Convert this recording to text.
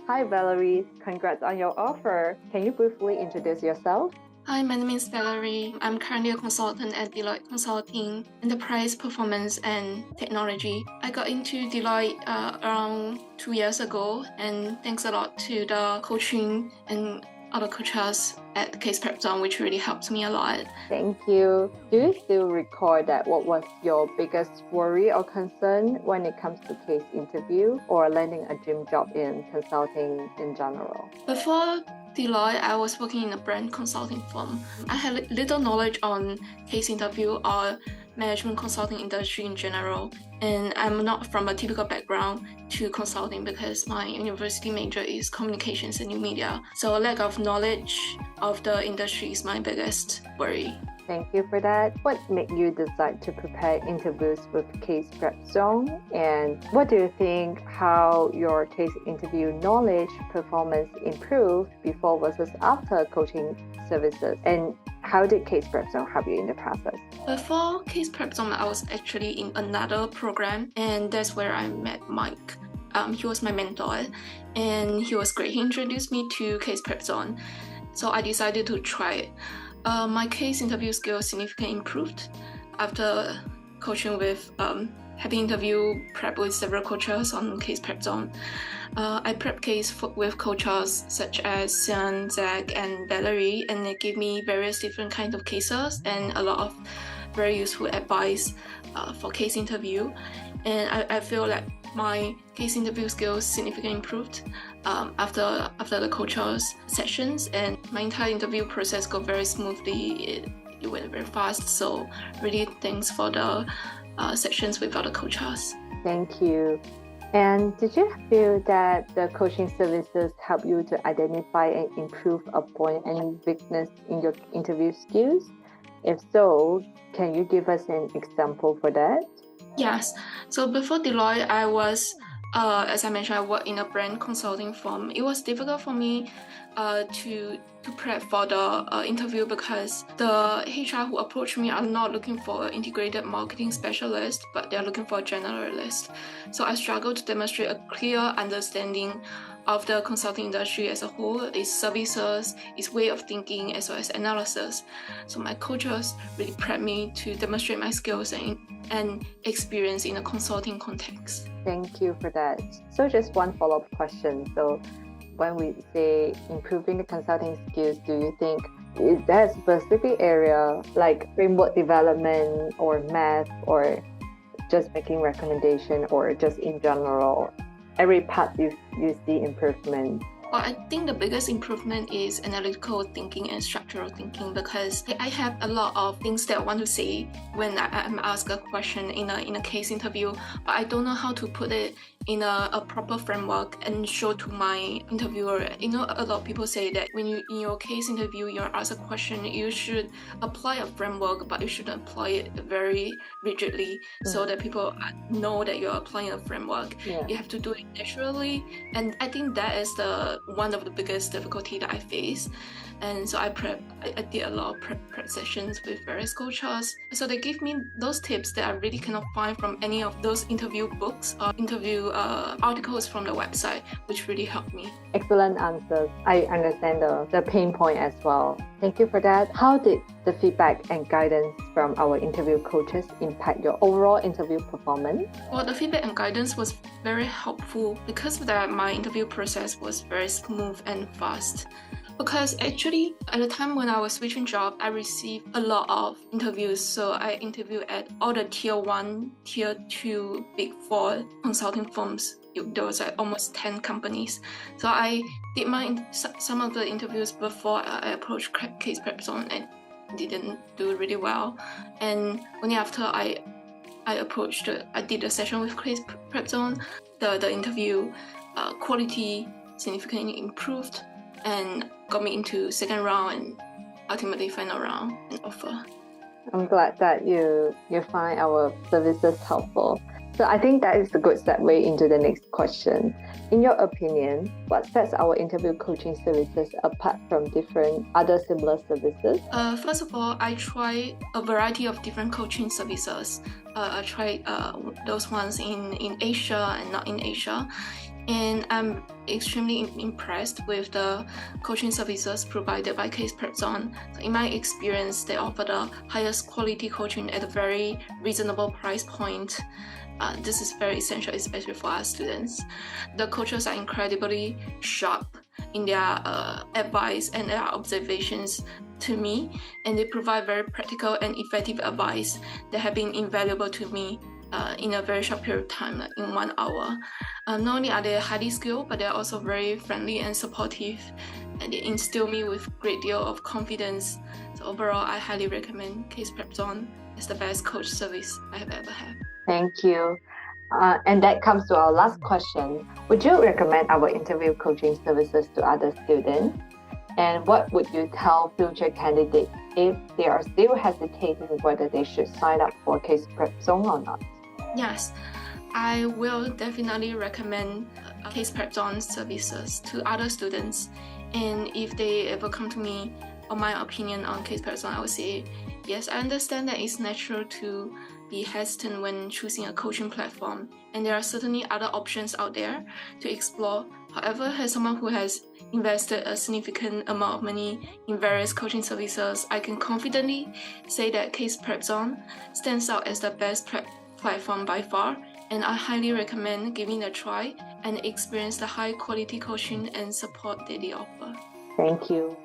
Hi, Valerie. Congrats on your offer. Can you briefly introduce yourself? Hi, my name is Valerie. I'm currently a consultant at Deloitte Consulting, Enterprise Performance and Technology. I got into Deloitte around 2 years ago, and thanks a lot to the coaching and other coaches at Case Prep Zone, which really helped me a lot. Thank you. Do you still recall that what was your biggest worry or concern when it comes to case interview or landing a dream job in consulting in general? Before Deloitte, I was working in a brand consulting firm. I had little knowledge on case interview or management consulting industry in general, and I'm not from a typical background to consulting because my university major is communications and new media. So a lack of knowledge of the industry is my biggest worry. Thank you for that. What made you decide to prepare interviews with Case Prep Zone? And what do you think how your case interview knowledge performance improved before versus after coaching services? And how did Case Prep Zone help you in the process? Before Case Prep Zone, I was actually in another program, and that's where I met Mike. He was my mentor, and he was great. He introduced me to Case Prep Zone, so I decided to try it. My case interview skills significantly improved after coaching with having interview prep with several coaches on Case Prep Zone. I prep case with coaches such as Sean, Zach, and Valerie, and they gave me various different kinds of cases and a lot of very useful advice for case interview. And I feel like my case interview skills significantly improved after the coaches sessions, and my entire interview process go very smoothly. It went very fast. So really thanks for the sessions with other coaches. Thank you. And did you feel that the coaching services help you to identify and improve upon any weakness in your interview skills? If so, can you give us an example for that? Yes. So before Deloitte, I was, as I mentioned, I worked in a brand consulting firm. It was difficult for me to prep for the interview because the HR who approached me are not looking for an integrated marketing specialist, but they're looking for a generalist. So I struggled to demonstrate a clear understanding of the consulting industry as a whole, its services, its way of thinking, as well as analysis. So my coaches really prepped me to demonstrate my skills and experience in a consulting context. Thank you for that. So just one follow-up question. So when we say improving the consulting skills, do you think is there a specific area like framework development or math or just making recommendation or just in general? Every part you see improvement. Well, I think the biggest improvement is analytical thinking and structural thinking, because I have a lot of things that I want to say when I'm asked a question in a case interview, but I don't know how to put it in a proper framework and show to my interviewer. You know, a lot of people say that when you in your case interview, you're asked a question, you should apply a framework, but you shouldn't apply it very rigidly so that people know that you're applying a framework. Yeah. You have to do it naturally, and I think that is one of the biggest difficulty that I face. And so I did a lot of prep sessions with various coaches. So they give me those tips that I really cannot find from any of those interview books or interview articles from the website, which really helped me. Excellent answers. I understand the pain point as well. Thank you for that. How did the feedback and guidance from our interview coaches impact your overall interview performance? Well, the feedback and guidance was very helpful because of that. My interview process was very smooth and fast. Because actually, at the time when I was switching job, I received a lot of interviews. So I interviewed at all the tier 1, tier 2, big 4 consulting firms. There was almost 10 companies. So I did some of the interviews before I approached Case Prep Zone and didn't do really well. And only after I did a session with Case Prep Zone, the interview quality significantly improved and got me into second round and ultimately final round and offer. I'm glad that you find our services helpful. So I think that is a good segue into the next question. In your opinion, what sets our interview coaching services apart from different other similar services? First of all, I tried a variety of different coaching services. I tried those ones in Asia and not in Asia. And I'm extremely impressed with the coaching services provided by Case Prep Zone. So in my experience, they offer the highest quality coaching at a very reasonable price point. This is very essential, especially for our students. The coaches are incredibly sharp in their advice and their observations to me, and they provide very practical and effective advice that have been invaluable to me in a very short period of time, like in 1 hour. Not only are they highly skilled, but they're also very friendly and supportive, and they instill me with a great deal of confidence. So overall, I highly recommend Case Prep Zone as the best coach service I have ever had. Thank you. And that comes to our last question. Would you recommend our interview coaching services to other students? And what would you tell future candidates if they are still hesitating whether they should sign up for Case Prep Zone or not? Yes, I will definitely recommend Case Prep Zone services to other students. And if they ever come to me on my opinion on Case Prep Zone, I would say, yes, I understand that it's natural to be hesitant when choosing a coaching platform, and there are certainly other options out there to explore. However, as someone who has invested a significant amount of money in various coaching services, I can confidently say that Case Prep Zone stands out as the best platform by far, and I highly recommend giving it a try and experience the high quality coaching and support that they offer. Thank you.